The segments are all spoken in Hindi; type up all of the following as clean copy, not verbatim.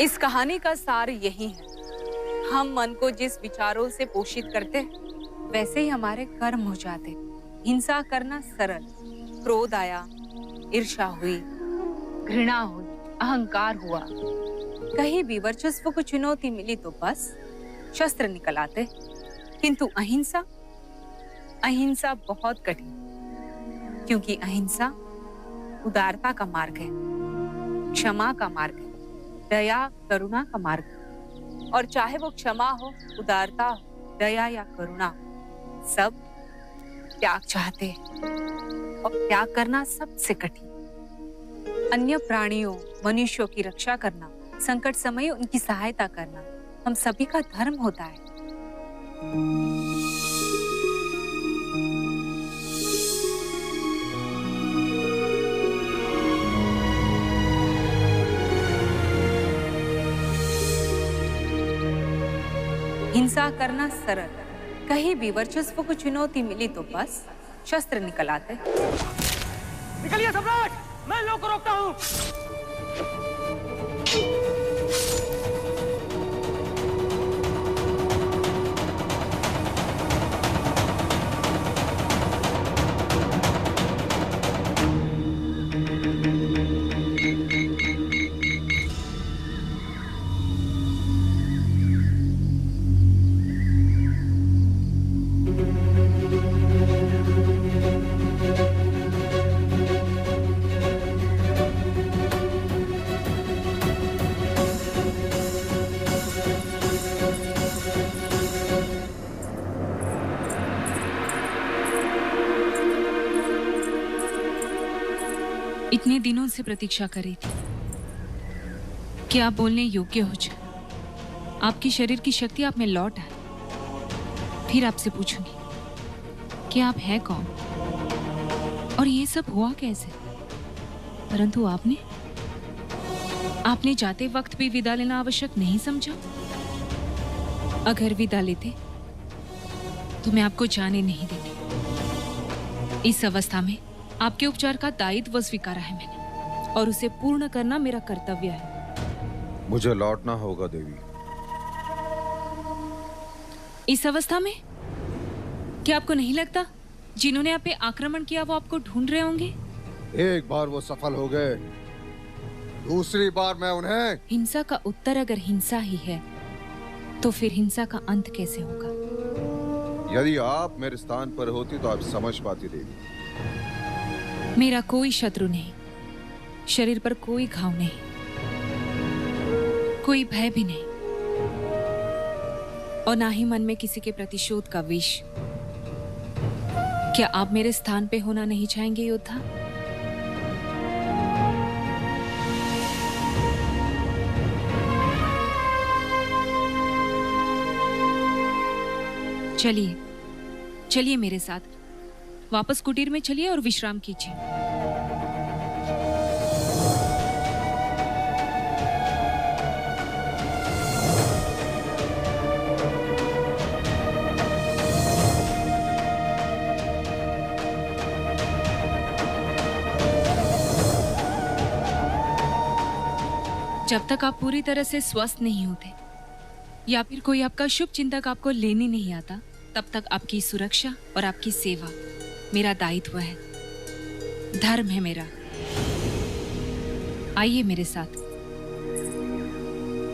इस कहानी का सार यही है, हम मन को जिस विचारों से पोषित करते हैं वैसे ही हमारे कर्म हो जाते। हिंसा करना सरल, क्रोध आया, ईर्ष्या हुई, घृणा हुई, अहंकार हुआ, कहीं भी वर्चस्व को चुनौती मिली तो बस शस्त्र निकल आते। किंतु अहिंसा, अहिंसा बहुत कठिन, क्योंकि अहिंसा उदारता का मार्ग है, क्षमा का मार्ग है, दया करुणा का मार्ग है। और चाहे वो क्षमा हो, उदारता हो, दया या करुणा, सब त्याग चाहते हैं और त्याग करना सबसे कठिन। अन्य प्राणियों, मनुष्यों की रक्षा करना, संकट समय उनकी सहायता करना हम सभी का धर्म होता है। हिंसा करना सरल, कहीं भी वर्चस्व को चुनौती मिली तो बस शस्त्र निकल आते। निकलिए सम्राट, मैं लोग को रोकता हूँ। इतने दिनों से प्रतीक्षा कर रही थी कि आप बोलने योग्य हो जाए, आपकी शरीर की शक्ति आप में लौट आए। फिर आपसे पूछूंगी कि आप हैं कौन और ये सब हुआ कैसे। परंतु आपने जाते वक्त भी विदा लेना आवश्यक नहीं समझा। अगर विदा लेते तो मैं आपको जाने नहीं देती। इस अवस्था में आपके उपचार का दायित्व स्वीकारा है मैंने और उसे पूर्ण करना मेरा कर्तव्य है। मुझे लौटना होगा देवी। इस अवस्था में क्या आपको नहीं लगता जिन्होंने आप पे आक्रमण किया वो आपको ढूंढ रहे होंगे? एक बार वो सफल हो गए, दूसरी बार मैं उन्हें। हिंसा का उत्तर अगर हिंसा ही है तो फिर हिंसा का अंत कैसे होगा? यदि आप मेरे स्थान पर होती तो आप समझ पाती देवी। मेरा कोई शत्रु नहीं, शरीर पर कोई घाव नहीं, कोई भय भी नहीं और ना ही मन में किसी के प्रतिशोध का विष। क्या आप मेरे स्थान पे होना नहीं चाहेंगे योद्धा? चलिए चलिए मेरे साथ, वापस कुटीर में चलिए और विश्राम कीजिए। जब तक आप पूरी तरह से स्वस्थ नहीं होते या फिर कोई आपका शुभ चिंतक आपको लेने नहीं आता, तब तक आपकी सुरक्षा और आपकी सेवा मेरा दायित्व है, धर्म है मेरा। आइए मेरे साथ।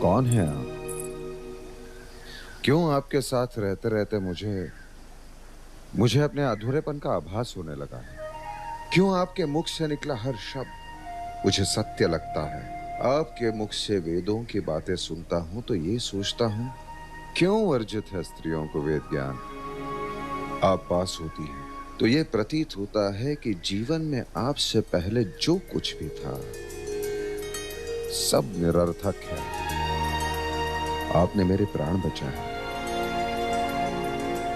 कौन है आप? क्यों आपके साथ रहते रहते मुझे अपने अधूरेपन का आभास होने लगा है? क्यों आपके मुख से निकला हर शब्द मुझे सत्य लगता है? आपके मुख से वेदों की बातें सुनता हूं तो ये सोचता हूं, क्यों वर्जित है स्त्रियों को वेद ज्ञान? आप पास होती हैं तो ये प्रतीत होता है कि जीवन में आपसे पहले जो कुछ भी था सब निरर्थक है। आपने मेरे प्राण बचाए।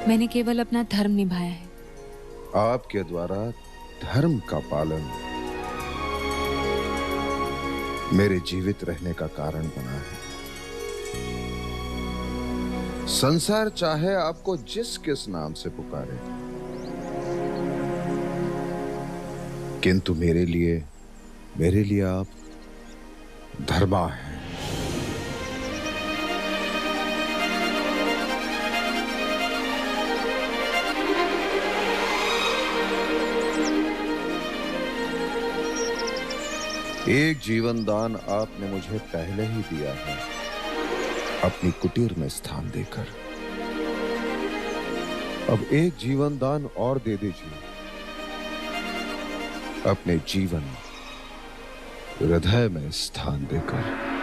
मैंने केवल अपना धर्म निभाया है। आपके द्वारा धर्म का पालन मेरे जीवित रहने का कारण बना है। संसार चाहे आपको जिस किस नाम से पुकारे, किंतु मेरे लिए आप धर्मा हैं। एक जीवन दान आपने मुझे पहले ही दिया है, अपनी कुटीर में स्थान देकर। अब एक जीवन दान और दे दीजिए, अपने जीवन हृदय में स्थान देकर।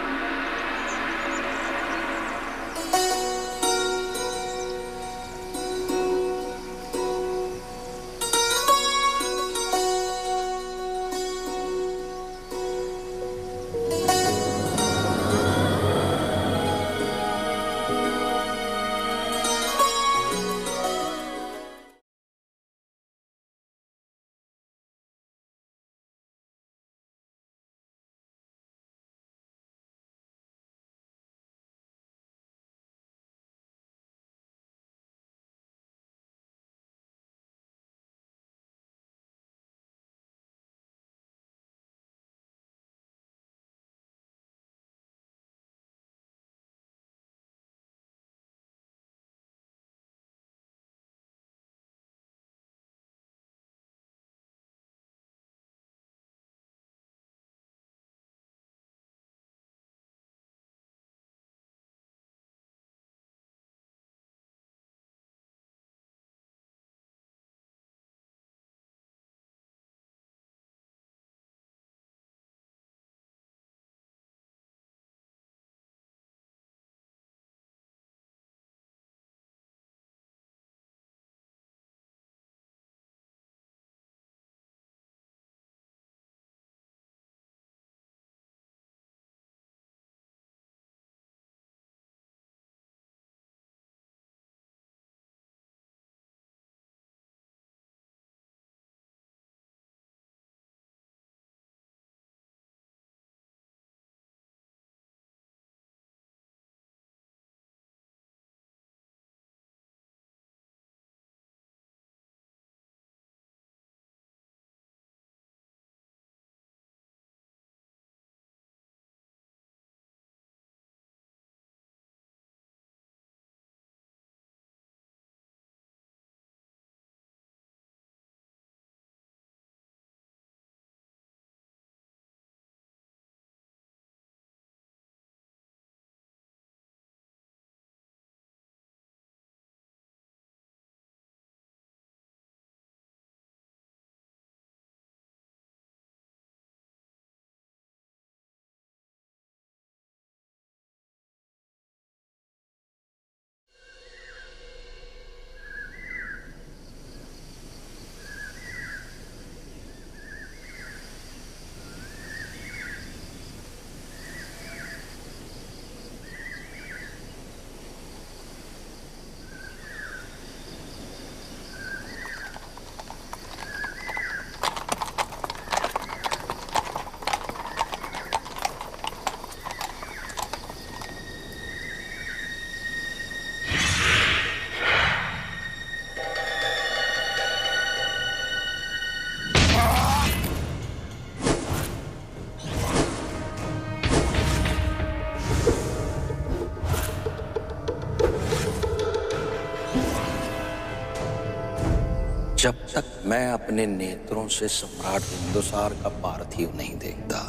जब तक मैं अपने नेत्रों से सम्राट बिंदुसार का पार्थिव नहीं देखता,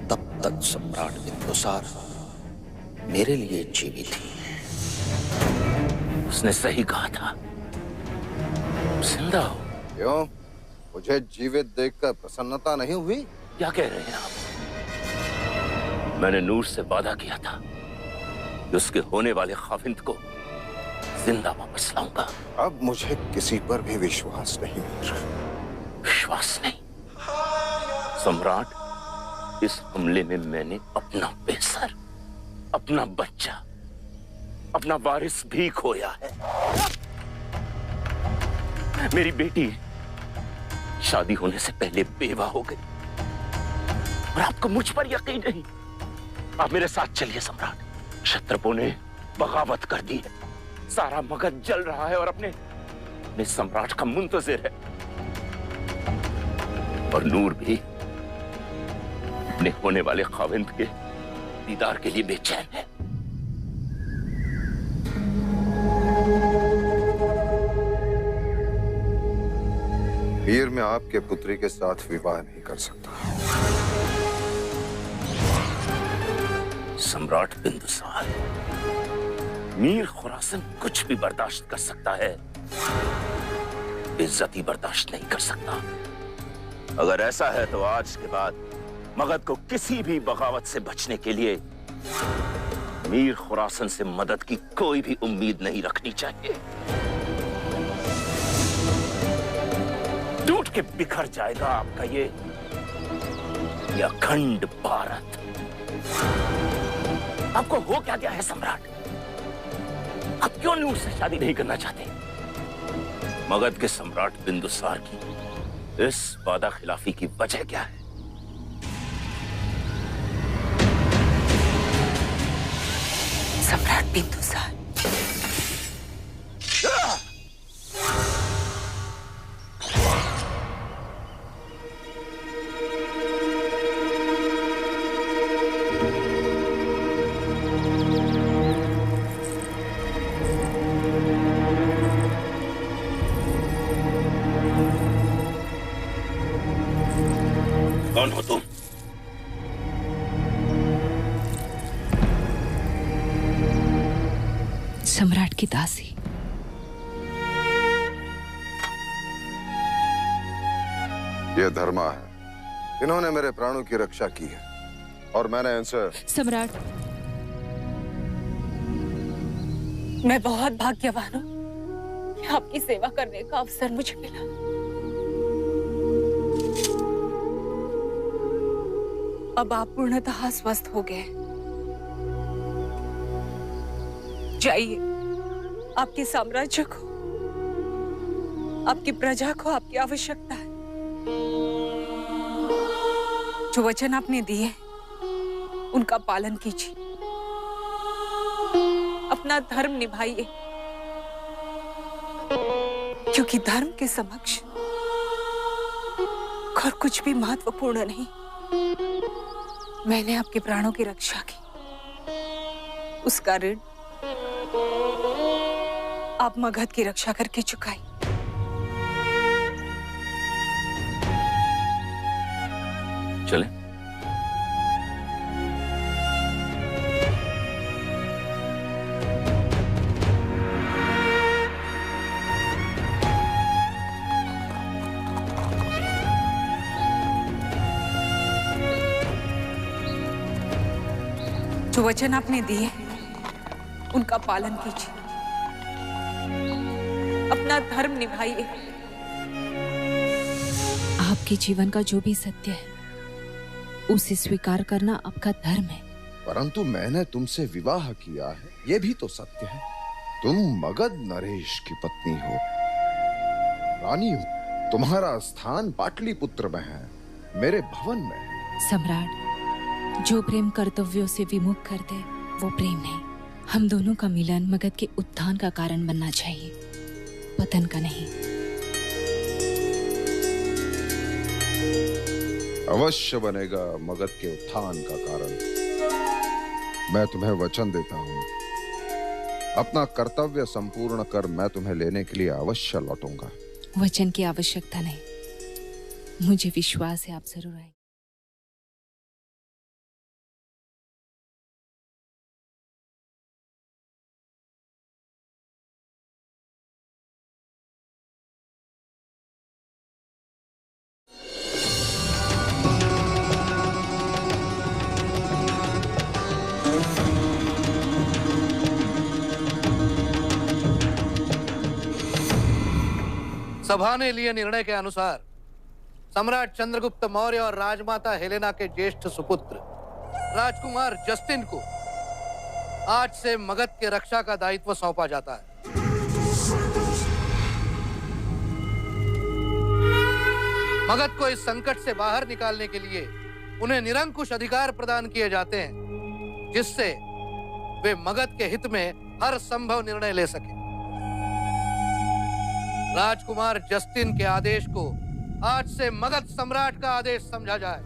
तब तक सम्राट बिंदुसार मेरे लिए जीवित ही है। उसने सही कहा था, जिंदा हो। क्यों, मुझे जीवित देखकर प्रसन्नता नहीं हुई? क्या कह रहे हैं आप? मैंने नूर से वादा किया था कि उसके होने वाले खाविंद को जिंदा वापस लाऊंगा। अब मुझे किसी पर भी विश्वास नहीं मीर। विश्वास नहीं? सम्राट, इस हमले में मैंने अपना बेसर, अपना बच्चा, अपना वारिस भी खोया है। मेरी बेटी शादी होने से पहले बेवा हो गई और आपको मुझ पर यकीन नहीं। आप मेरे साथ चलिए सम्राट। क्षत्रपों ने बगावत कर दी है, सारा मगध जल रहा है और अपने सम्राट का मुंतजिर है। और नूर भी अपने होने वाले खाविंद के दीदार के लिए बेचैन है। मीर, मैं आपके पुत्री के साथ विवाह नहीं कर सकता। सम्राट बिंदुसार, मीर खुरासन कुछ भी बर्दाश्त कर सकता है, इज्जती बर्दाश्त नहीं कर सकता। अगर ऐसा है तो आज के बाद मगध को किसी भी बगावत से बचने के लिए मीर खुरासन से मदद की कोई भी उम्मीद नहीं रखनी चाहिए। टूट के बिखर जाएगा आपका ये अखंड भारत। आपको हो क्या गया है सम्राट? आप क्यों नूर से शादी नहीं करना चाहते? मगध के सम्राट बिंदुसार की इस वादा खिलाफी की वजह क्या है? सम्राट बिंदुसार, कौन हो तुम? सम्राट की दासी। ये धर्मा है, इन्होंने मेरे प्राणों की रक्षा की है और मैंने इनसे। सम्राट, मैं बहुत भाग्यवान हूँ कि आपकी सेवा करने का अवसर मुझे मिला। अब आप पूर्णतः स्वस्थ हो गए। जाइए, आपके साम्राज्य को, आपकी प्रजा को आपकी आवश्यकता है। जो वचन आपने दिए उनका पालन कीजिए, अपना धर्म निभाइए, क्योंकि धर्म के समक्ष और कुछ भी महत्वपूर्ण नहीं। मैंने आपके प्राणों की रक्षा की, उसका ऋण आप मगध की रक्षा करके चुकाई। चले। जो वचन आपने दिए उनका पालन कीजिए, अपना धर्म निभाइए। आपके जीवन का जो भी सत्य है उसे स्वीकार करना आपका धर्म है। परंतु मैंने तुमसे विवाह किया है, ये भी तो सत्य है। तुम मगध नरेश की पत्नी हो, रानी हो। तुम्हारा स्थान पाटलिपुत्र में है, मेरे भवन में है। सम्राट, जो प्रेम कर्तव्यों से विमुख कर दे वो प्रेम नहीं। हम दोनों का मिलन मगध के उत्थान का कारण बनना चाहिए, पतन का नहीं। अवश्य बनेगा मगध के उत्थान का कारण। मैं तुम्हें वचन देता हूँ, अपना कर्तव्य संपूर्ण कर मैं तुम्हें लेने के लिए अवश्य लौटूंगा। वचन की आवश्यकता नहीं, मुझे विश्वास है आप जरूर आएंगे। सभा ने लिए निर्णय के अनुसार सम्राट चंद्रगुप्त मौर्य और राजमाता हेलेना के ज्येष्ठ सुपुत्र राजकुमार जस्टिन को आज से मगध के रक्षा का दायित्व सौंपा जाता है। मगध को इस संकट से बाहर निकालने के लिए उन्हें निरंकुश अधिकार प्रदान किए जाते हैं, जिससे वे मगध के हित में हर संभव निर्णय ले सके। राजकुमार जस्टिन के आदेश को आज से मगध सम्राट का आदेश समझा जाए।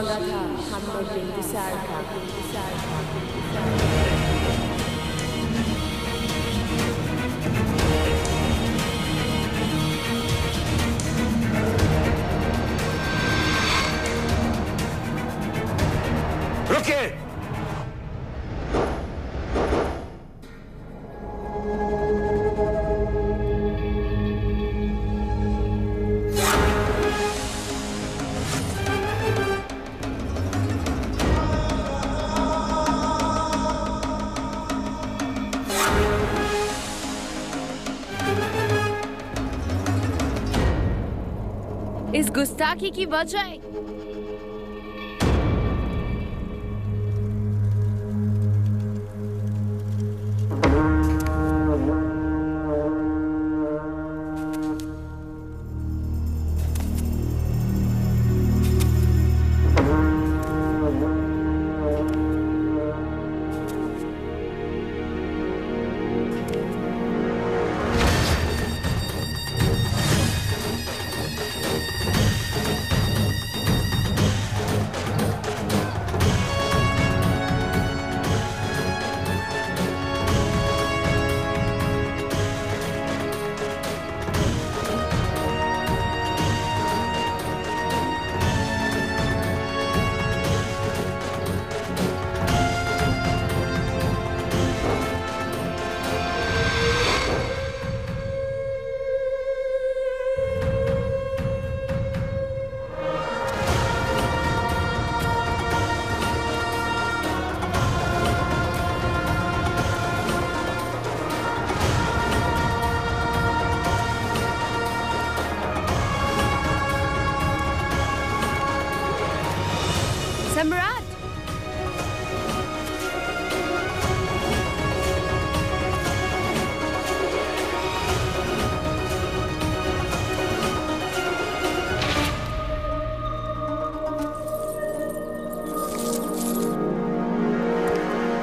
मांगा था हमने बिंदुसार का। रुकिए। इस गुस्ताखी की वजह सम्राट।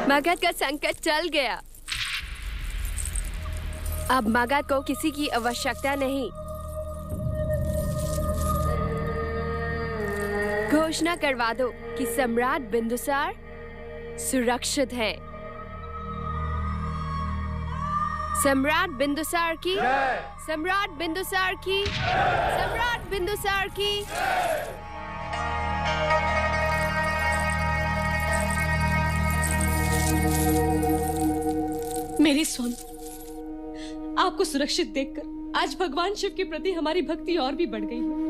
मगध का संकट टल गया। अब मगध को किसी की आवश्यकता नहीं। घोषणा करवा दो कि सम्राट बिंदुसार सुरक्षित है। सम्राट बिंदुसार की, सम्राट बिंदुसार की, सम्राट बिंदुसार की। मेरी स्वामी, आपको सुरक्षित देखकर आज भगवान शिव के प्रति हमारी भक्ति और भी बढ़ गई है।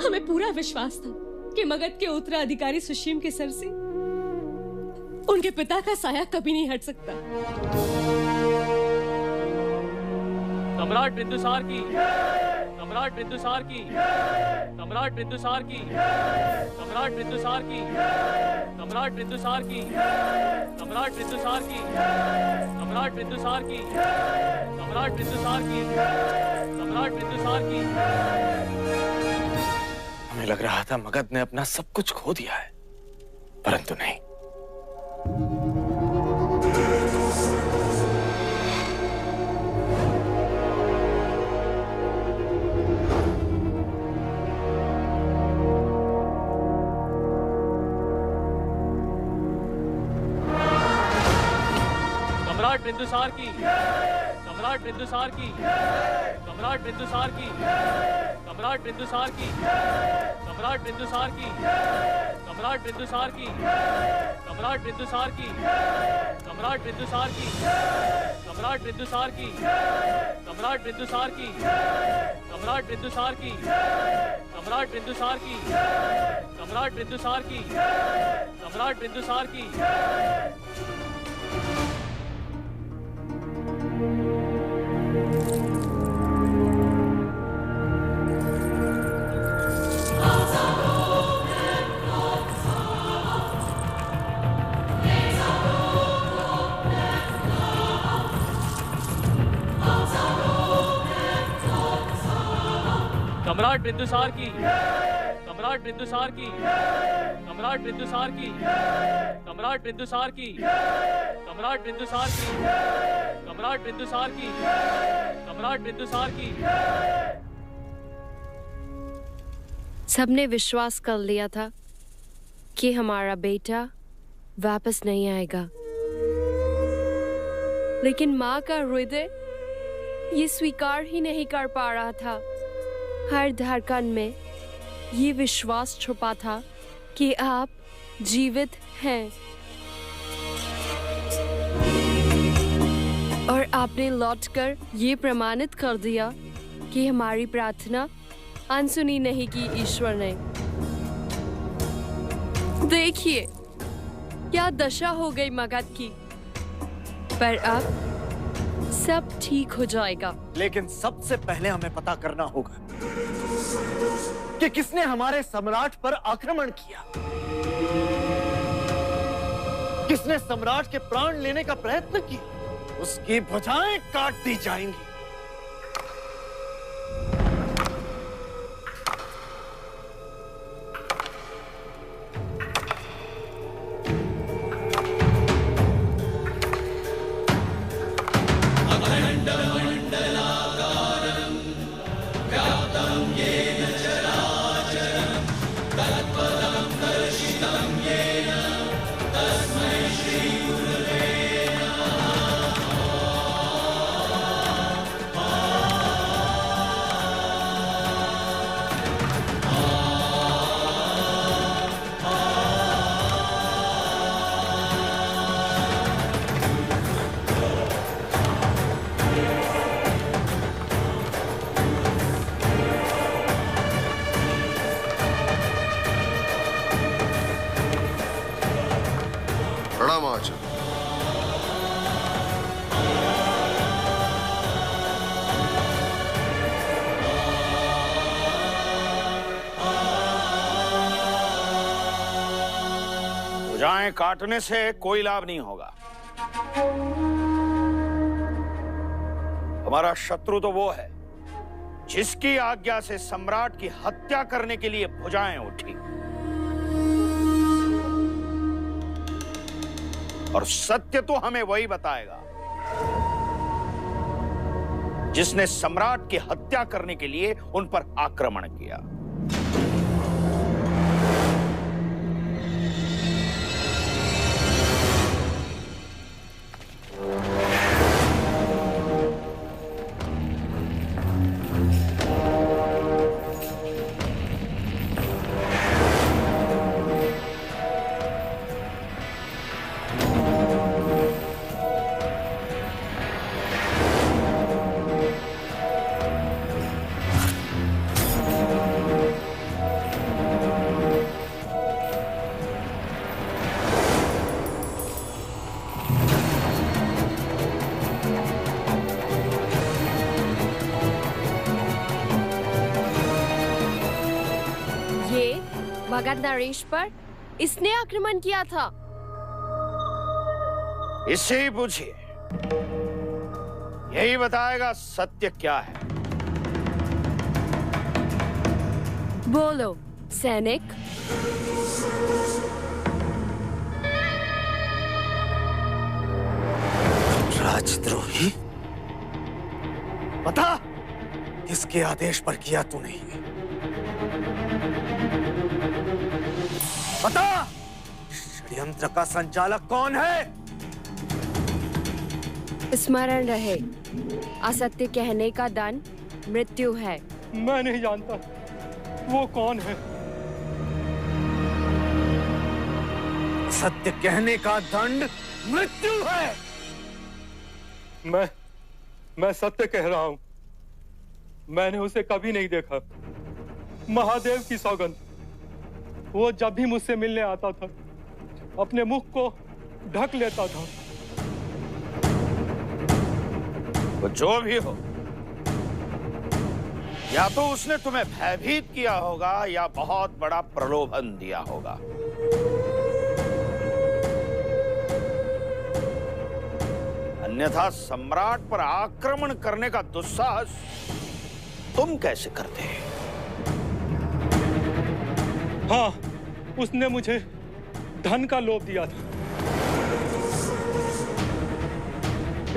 हमें पूरा विश्वास था कि मगध के उत्तराधिकारी सुशीम के सर से उनके पिता का साया कभी नहीं हट सकता। सम्राट बिंदुसार की, सम्राट बिंदुसार की, सम्राट बिंदुसार की, सम्राट बिंदुसार की, सम्राट बिंदुसार की, सम्राट बिंदुसार की, सम्राट बिंदुसार की, सम्राट बिंदुसार की, सम्राट बिंदुसार की। हमें लग रहा था मगध ने अपना सब कुछ खो दिया है, परंतु नहीं। सम्राट बिंदुसार की, सम्राट बिंदुसार की, सम्राट बिंदुसार की, सम्राट बिंदुसार की, सम्राट बिंदुसार की, सम्राट बिंदुसार की, सम्राट बिंदुसार की, सम्राट बिंदुसार की, सम्राट बिंदुसार की, सम्राट बिंदुसार की, सम्राट बिंदुसार की, सम्राट बिंदुसार की, सम्राट बिंदुसार की, सम्राट बिंदुसार की। सम्राट बिंदुसार की, सम्राट बिंदुसार की, सम्राट बिंदुसार की, सम्राट बिंदुसार की, सम्राट बिंदुसार की, सम्राट बिंदुसार की, सम्राट बिंदुसार की। सबने विश्वास कर लिया था कि हमारा बेटा वापस नहीं आएगा, लेकिन माँ का हृदय ये स्वीकार ही नहीं कर पा रहा था। हर धड़कन में ये विश्वास छुपा था कि आप जीवित हैं, और आपने लौटकर ये प्रमाणित कर दिया कि हमारी प्रार्थना अनसुनी नहीं की ईश्वर ने। देखिए क्या दशा हो गई मगध की, पर अब सब ठीक हो जाएगा। लेकिन सबसे पहले हमें पता करना होगा कि किसने हमारे सम्राट पर आक्रमण किया, किसने सम्राट के प्राण लेने का प्रयत्न किया। उसकी भुजाएं काट दी जाएंगी। भुजाएं काटने से कोई लाभ नहीं होगा। हमारा शत्रु तो वो है जिसकी आज्ञा से सम्राट की हत्या करने के लिए भुजाएं उठी, और सत्य तो हमें वही बताएगा जिसने सम्राट की हत्या करने के लिए उन पर आक्रमण किया। मगध नरेश पर इसने आक्रमण किया था। इसे ही पूछिए, यही बताएगा सत्य क्या है। बोलो सैनिक। राजद्रोही, बता किसके आदेश पर किया तूने? बता षड्यंत्र का संचालक कौन है? स्मरण रहे, असत्य कहने का दंड मृत्यु है। मैं नहीं जानता वो कौन है। सत्य कहने का दंड मृत्यु है। मैं सत्य कह रहा हूं। मैंने उसे कभी नहीं देखा। महादेव की सौगंध, वो जब भी मुझसे मिलने आता था अपने मुख को ढक लेता था। वो जो भी हो, या तो उसने तुम्हें भयभीत किया होगा या बहुत बड़ा प्रलोभन दिया होगा। अन्यथा सम्राट पर आक्रमण करने का दुस्साहस तुम कैसे करते? हाँ, उसने मुझे धन का लोभ दिया था।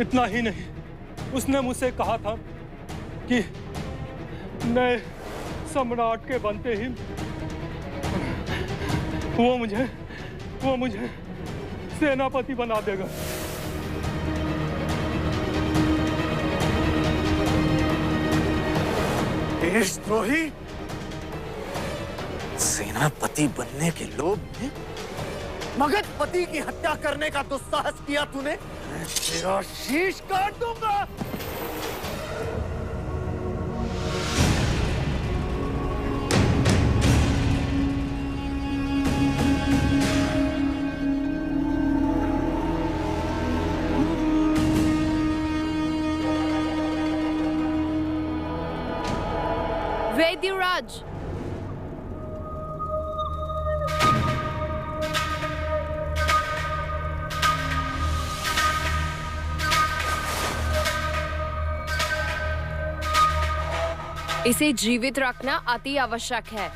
इतना ही नहीं, उसने मुझसे कहा था कि नए सम्राट के बनते ही वो मुझे सेनापति बना देगा। देशद्रोही! सेनापति बनने के लोभ में मगधपति की हत्या करने का दुस्साहस किया तूने? मैं तेरा शीश काट दूंगा। वैद्यराज, इसे जीवित रखना अति आवश्यक है,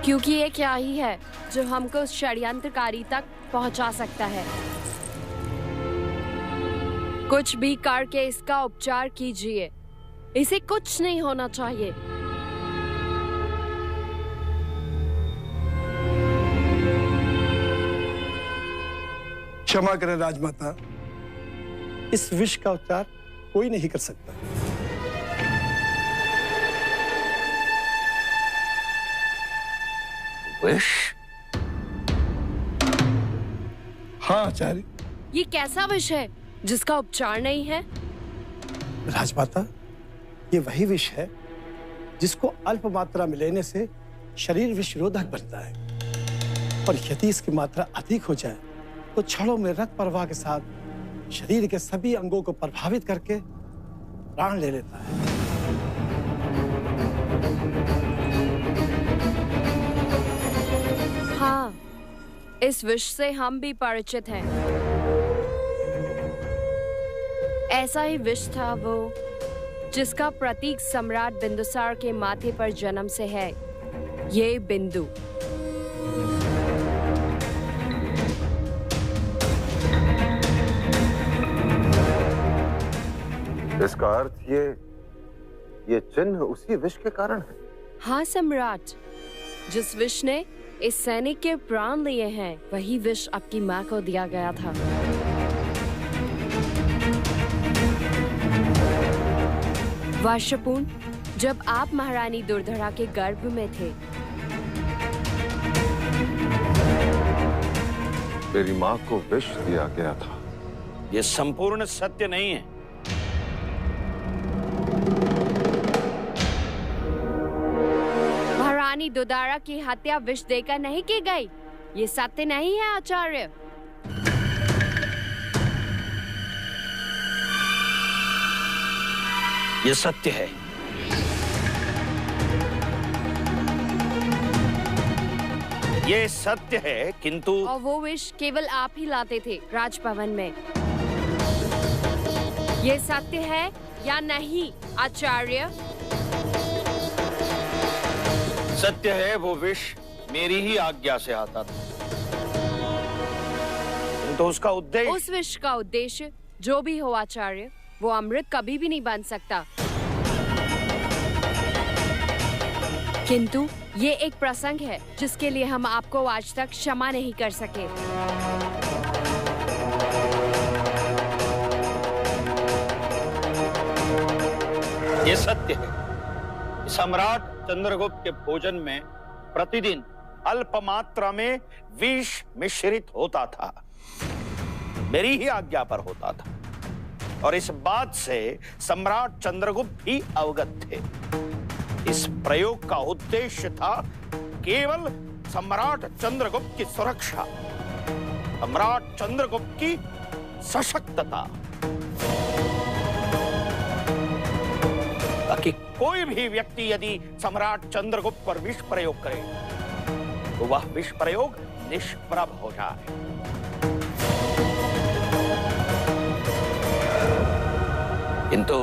क्योंकि ये क्या ही है जो हमको उस षड्यंत्रकारी तक पहुंचा सकता है। कुछ भी करके इसका उपचार कीजिए, इसे कुछ नहीं होना चाहिए। क्षमा करें राजमाता, इस विष का उपचार कोई नहीं कर सकता। विष? हाँ आचार्य। ये कैसा विष है जिसका उपचार नहीं है? राजमाता, ये वही विष है जिसको अल्प मात्रा में लेने से शरीर विषरोधक बनता है, और यदि इसकी मात्रा अधिक हो जाए तो क्षणों में रक्त प्रवाह के साथ शरीर के सभी अंगों को प्रभावित करके प्राण ले लेता है। हाँ, इस विष से हम भी परिचित हैं। ऐसा ही विष था वो जिसका प्रतीक सम्राट बिंदुसार के माथे पर जन्म से है, ये बिंदु। इसका अर्थ ये चिन्ह उसी विष के कारण है। हाँ सम्राट, जिस विष ने इस सैनिक के प्राण लिए हैं, वही विष आपकी माँ को दिया गया था। वर्षपूर्ण, जब आप महारानी दुर्धरा के गर्भ में थे, मेरी माँ को विष दिया गया था। ये संपूर्ण सत्य नहीं है। महारानी दुर्धरा की हत्या विष देकर नहीं की गई। ये सत्य नहीं है आचार्य। ये सत्य है। ये सत्य है, किंतु और वो विष केवल आप ही लाते थे राजभवन में। ये सत्य है या नहीं आचार्य? सत्य है, वो विष मेरी ही आज्ञा से आता था, किंतु उसका उद्देश्य, उस विष का उद्देश्य जो भी हो आचार्य, वो अमृत कभी भी नहीं बन सकता। किंतु ये एक प्रसंग है जिसके लिए हम आपको आज तक क्षमा नहीं कर सके। ये सत्य है, सम्राट चंद्रगुप्त के भोजन में प्रतिदिन अल्प मात्रा में विष मिश्रित होता था, मेरी ही आज्ञा पर होता था, और इस बात से सम्राट चंद्रगुप्त भी अवगत थे। इस प्रयोग का उद्देश्य था केवल सम्राट चंद्रगुप्त की सुरक्षा, सम्राट चंद्रगुप्त की सशक्तता, ताकि कोई भी व्यक्ति यदि सम्राट चंद्रगुप्त पर विष प्रयोग करे तो वह विष प्रयोग निष्प्रभ हो जाए। किंतु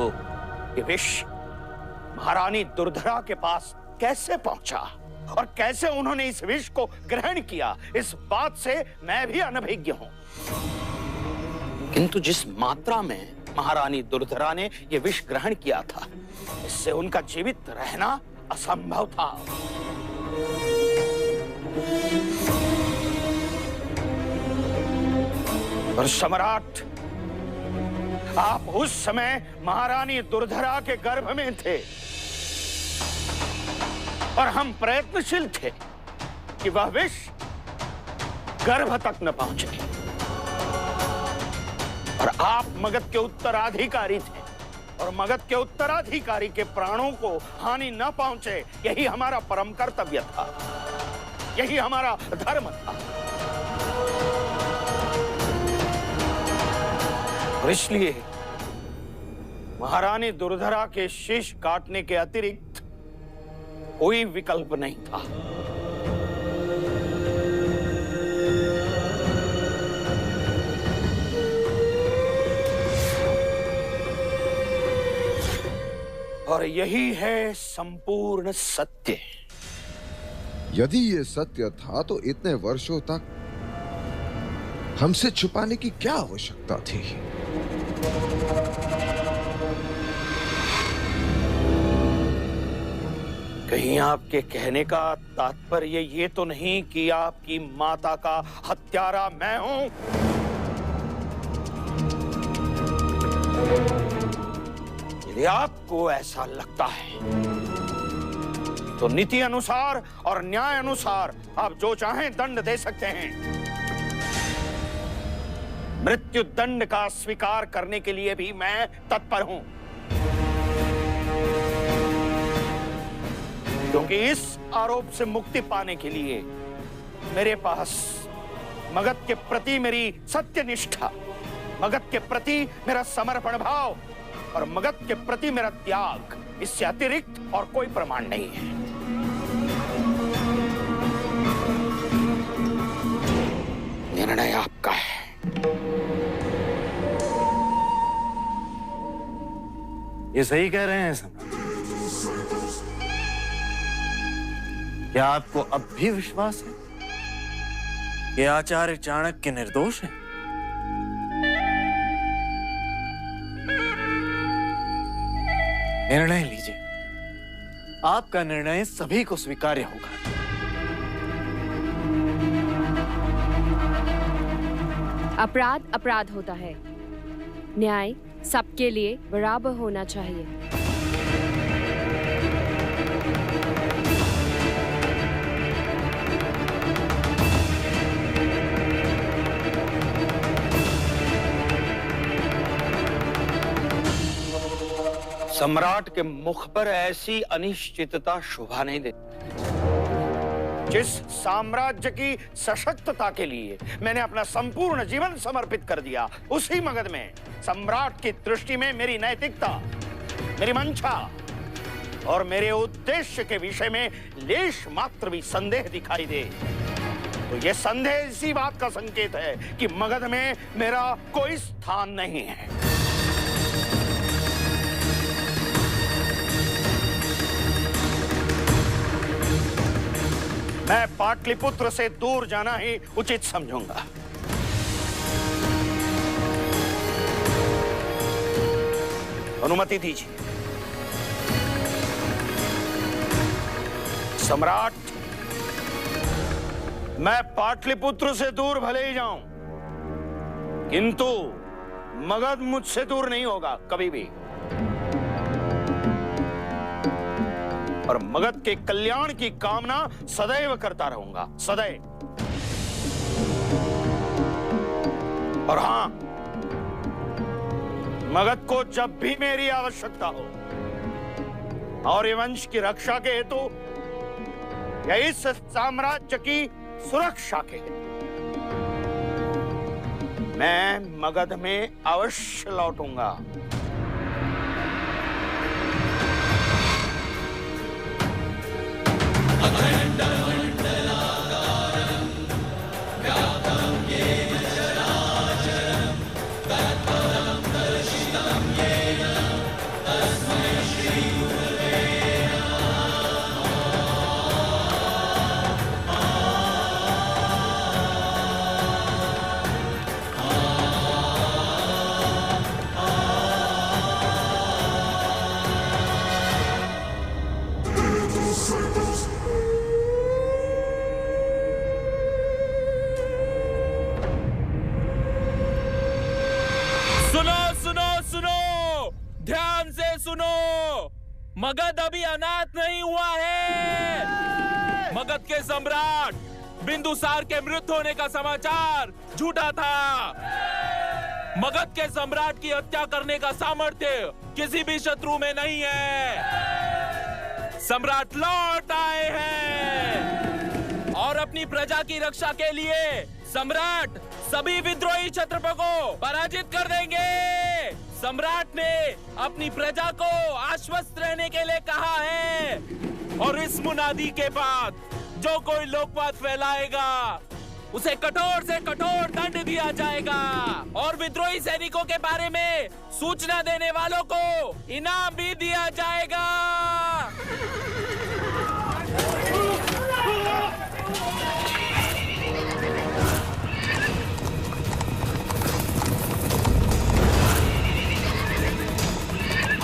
ये विष महारानी दुर्धरा के पास कैसे पहुंचा और कैसे उन्होंने इस विष को ग्रहण किया, इस बात से मैं भी अनभिज्ञ हूं। किंतु जिस मात्रा में महारानी दुर्धरा ने यह विष ग्रहण किया था। इससे उनका जीवित रहना असंभव था। और सम्राट, आप उस समय महारानी दुर्धरा के गर्भ में थे और हम प्रयत्नशील थे कि वह विष गर्भ तक न पहुंचे। और आप मगध के उत्तराधिकारी थे और मगध के उत्तराधिकारी के प्राणों को हानि न पहुंचे, यही हमारा परम कर्तव्य था, यही हमारा धर्म था। और इसलिए महारानी दुर्धरा के शीश काटने के अतिरिक्त कोई विकल्प नहीं था। और यही है संपूर्ण सत्य। यदि ये सत्य था तो इतने वर्षों तक हमसे छुपाने की क्या आवश्यकता थी? कहीं आपके कहने का तात्पर्य ये तो नहीं कि आपकी माता का हत्यारा मैं हूं? यदि आपको ऐसा लगता है तो नीति अनुसार और न्याय अनुसार आप जो चाहें दंड दे सकते हैं। मृत्यु दंड का स्वीकार करने के लिए भी मैं तत्पर हूं, क्योंकि इस आरोप से मुक्ति पाने के लिए मेरे पास मगध के प्रति मेरी सत्यनिष्ठा, मगध के प्रति मेरा समर्पण भाव और मगध के प्रति मेरा त्याग, इससे अतिरिक्त और कोई प्रमाण नहीं है। निर्णय आपका है। ये सही कह रहे हैं सम्राट। क्या आपको अब भी विश्वास है कि आचार्य चाणक्य निर्दोष है? निर्णय लीजिए, आपका निर्णय सभी को स्वीकार्य होगा। अपराध अपराध होता है, न्याय सबके लिए बराबर होना चाहिए। सम्राट के मुख पर ऐसी अनिश्चितता शोभा नहीं देती। जिस साम्राज्य की सशक्तता के लिए मैंने अपना संपूर्ण जीवन समर्पित कर दिया, उसी मगध में सम्राट की दृष्टि में मेरी नैतिकता, मेरी मंशा और मेरे उद्देश्य के विषय में लेश मात्र भी संदेह दिखाई दे, तो यह संदेह इसी बात का संकेत है कि मगध में मेरा कोई स्थान नहीं है। मैं पाटलिपुत्र से दूर जाना ही उचित समझूंगा। अनुमति दीजिए। सम्राट, मैं पाटलिपुत्र से दूर भले ही जाऊं, किंतु मगध मुझसे दूर नहीं होगा कभी भी। और मगध के कल्याण की कामना सदैव करता रहूंगा, सदैव। और हां, मगध को जब भी मेरी आवश्यकता हो और वंश की रक्षा के हेतु या इस साम्राज्य की सुरक्षा के हेतु, मैं मगध में अवश्य लौटूंगा। सुनो, मगध अभी अनाथ नहीं हुआ है। मगध के सम्राट बिंदुसार के मृत होने का समाचार झूठा था। मगध के सम्राट की हत्या करने का सामर्थ्य किसी भी शत्रु में नहीं है। सम्राट लौट आए हैं और अपनी प्रजा की रक्षा के लिए सम्राट सभी विद्रोही क्षत्रपों को पराजित कर देंगे। सम्राट ने अपनी प्रजा को आश्वस्त रहने के लिए कहा है और इस मुनादी के बाद जो कोई लोकवाद फैलाएगा उसे कठोर से कठोर दंड दिया जाएगा और विद्रोही सैनिकों के बारे में सूचना देने वालों को इनाम भी दिया जाएगा।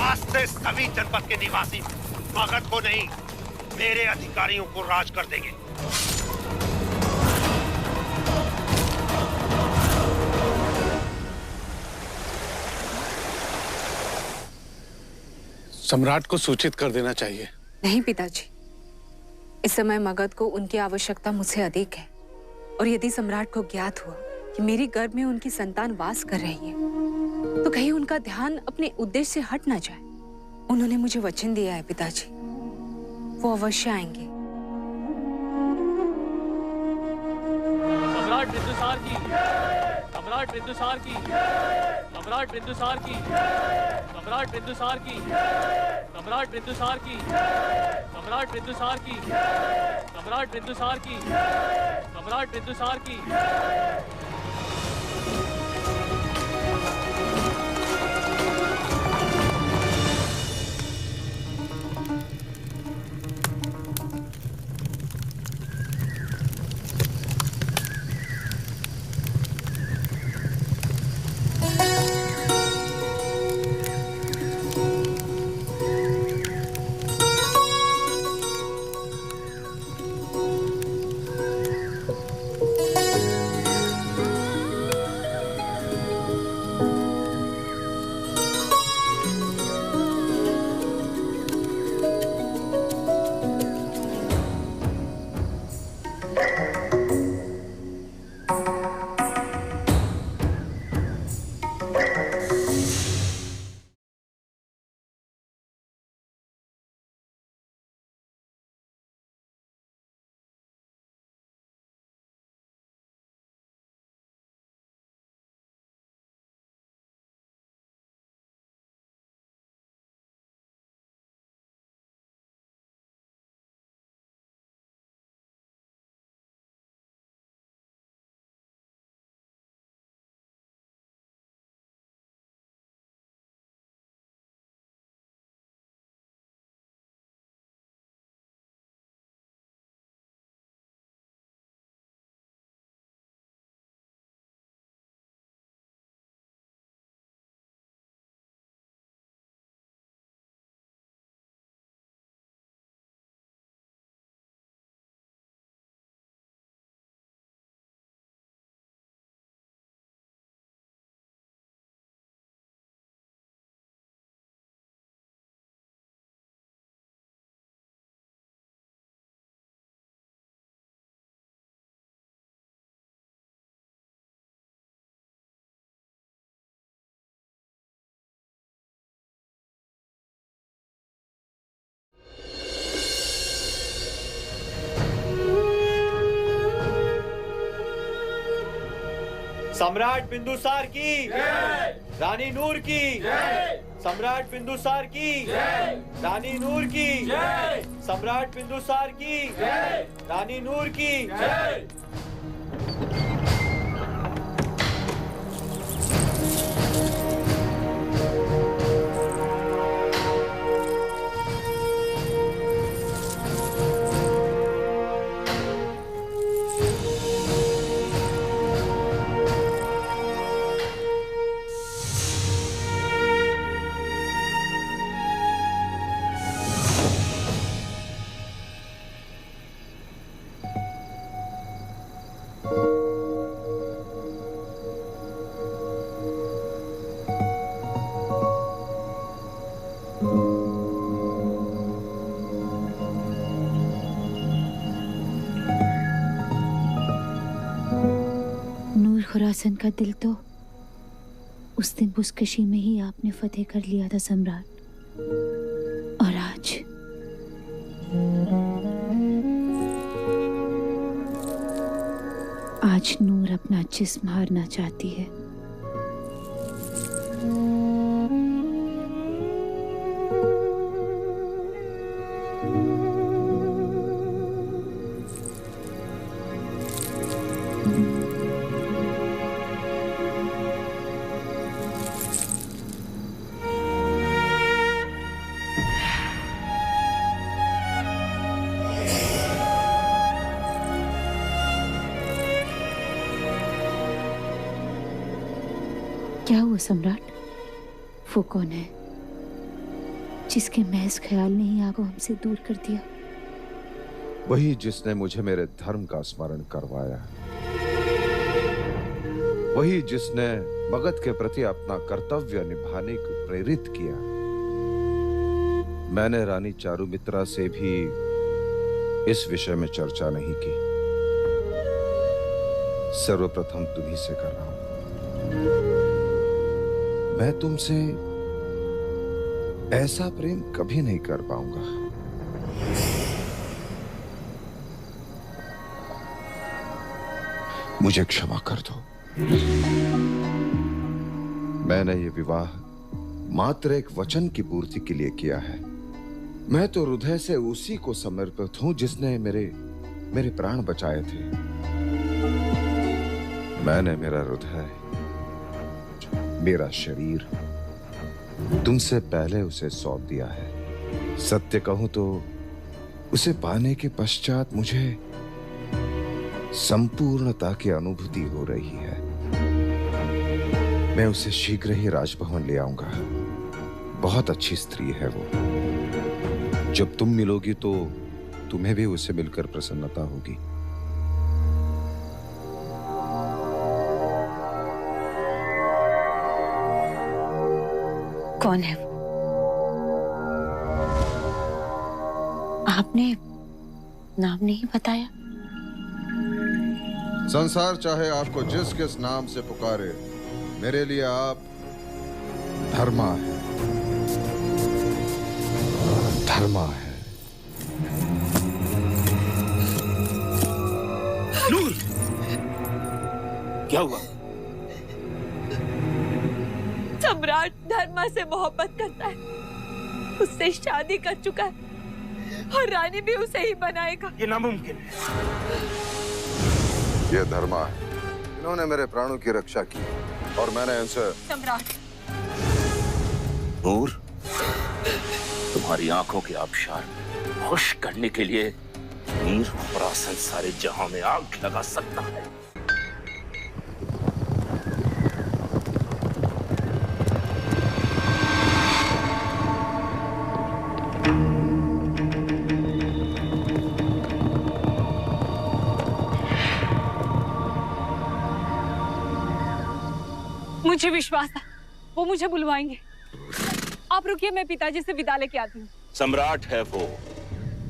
आज से सभी जनपद के निवासी मगध को नहीं, मेरे अधिकारियों को राज कर देंगे। सम्राट को सूचित कर देना चाहिए। नहीं पिताजी, इस समय मगध को उनकी आवश्यकता मुझसे अधिक है और यदि सम्राट को ज्ञात हुआ कि मेरी गर्भ में उनकी संतान वास कर रही है तो कहीं उनका ध्यान अपने उद्देश्य से हट ना जाए। उन्होंने मुझे वचन दिया है पिताजी, वो अवश्य आएंगे। सम्राट बिंदुसार की, सम्राट बिंदुसार की, सम्राट बिंदुसार की, सम्राट बिंदुसार की, सम्राट बिंदुसार की, सम्राट बिंदुसार की, सम्राट बिंदुसार की, सम्राट बिंदुसार की। सम्राट बिंदुसार की, रानी नूर की, सम्राट बिंदुसार की, रानी नूर की, सम्राट बिंदुसार की, रानी नूर की। हसन का दिल तो उस दिन बुज़कशी में ही आपने फतेह कर लिया था सम्राट। और आज नूर अपना जिस्म हारना चाहती है। क्या हुआ सम्राट? वो कौन है जिसके महज ख्याल ने ही आपको हमसे दूर कर दिया? वही जिसने मुझे मेरे धर्म का स्मरण करवाया, वही जिसने मगध के प्रति अपना कर्तव्य निभाने को प्रेरित किया। मैंने रानी चारुमित्रा से भी इस विषय में चर्चा नहीं की। सर्वप्रथम तुम्ही से कर रहा हूं। मैं तुमसे ऐसा प्रेम कभी नहीं कर पाऊंगा। मुझे क्षमा कर दो। मैंने ये विवाह मात्र एक वचन की पूर्ति के लिए किया है। मैं तो हृदय से उसी को समर्पित हूं जिसने मेरे प्राण बचाए थे। मैंने मेरा हृदय, मेरा शरीर तुमसे पहले उसे सौंप दिया है। सत्य कहूं तो उसे पाने के पश्चात मुझे संपूर्णता की अनुभूति हो रही है। मैं उसे शीघ्र ही राजभवन ले आऊंगा। बहुत अच्छी स्त्री है वो। जब तुम मिलोगी तो तुम्हें भी उससे मिलकर प्रसन्नता होगी। कौन है वो? आपने नाम नहीं बताया। संसार चाहे आपको जिस किस नाम से पुकारे, मेरे लिए आप धर्मा है। धर्मा है। नूर, क्या हुआ? सम्राट धर्मा से मोहब्बत करता है, उससे शादी कर चुका है और रानी भी उसे ही बनाएगा। ये नामुमकिन है। ये धर्मा है। इन्होंने मेरे प्राणों की रक्षा की और मैंने इनसे। सम्राट, नूर, तुम्हारी आंखों के आबशार खुश करने के लिए मीर खुरासन सारे जहां में आग लगा सकता है। मुझे विश्वास था वो मुझे बुलवाएंगे। आप रुकिए, मैं पिताजी से विदा लेके आती हूँ। सम्राट है वो।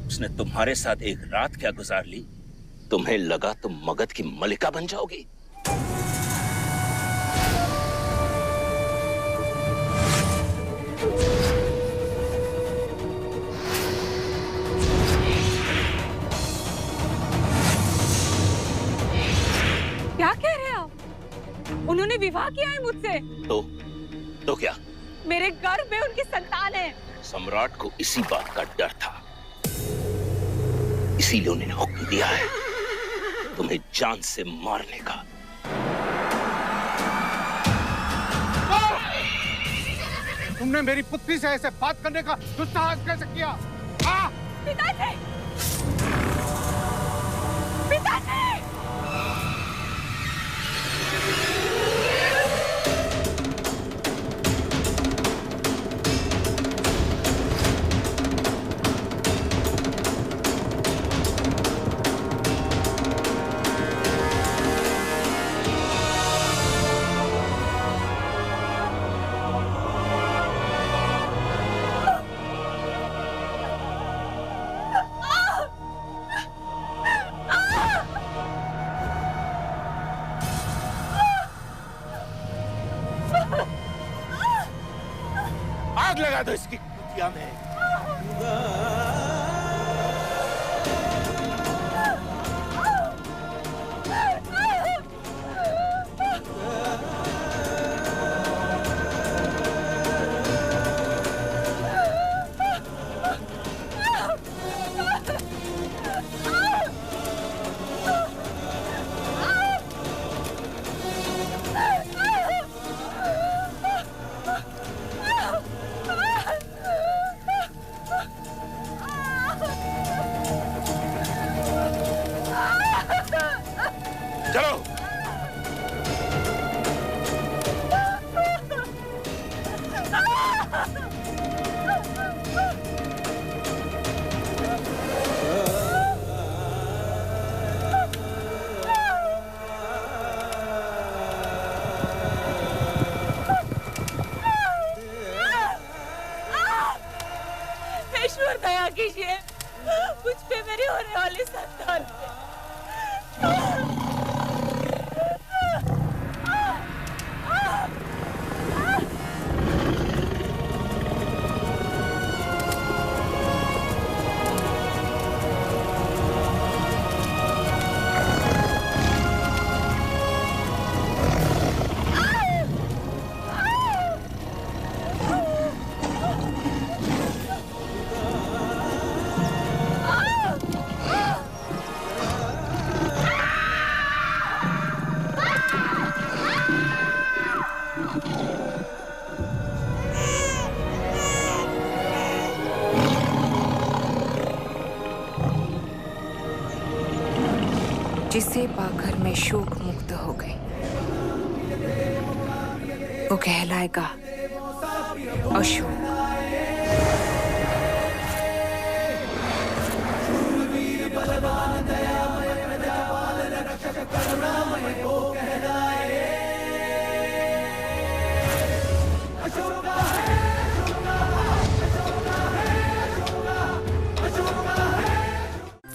उसने तुम्हारे साथ एक रात क्या गुजार ली, तुम्हें लगा तुम मगध की मलिका बन जाओगी। क्या कह रहे हैं आप? उन्होंने विवाह किया है मुझसे। तो क्या? मेरे गर्भ में उनकी संतान है। सम्राट को इसी बात का डर था, इसीलिए उन्होंने हुक्म दिया है तुम्हें जान से मारने का। तुमने मेरी पुत्री से ऐसे बात करने का दुस्साहस कैसे किया? पिताजी! पिताजी! आग लगा दो इसकी कुटिया में। ईश्वर दया कीजिए मुझ पे, मेरे होने वाले संतान पे। जिसे पाकर मैं शोक मुक्त हो गई, वो कहलाएगा Ashok.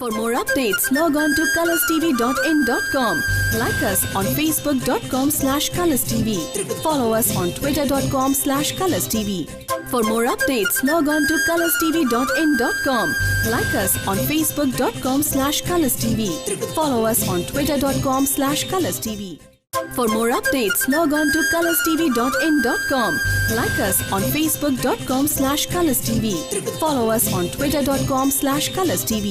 For more updates, log on to colorstv.in.com. Like us on facebook.com/colorstv. Follow us on twitter.com/colorstv. For more updates, log on to colorstv.in.com. Like us on facebook.com/colorstv. Follow us on twitter.com/colorstv. For more updates, log on to colorstv.in.com. Like us on facebook.com/colorstv. Follow us on twitter.com/colorstv.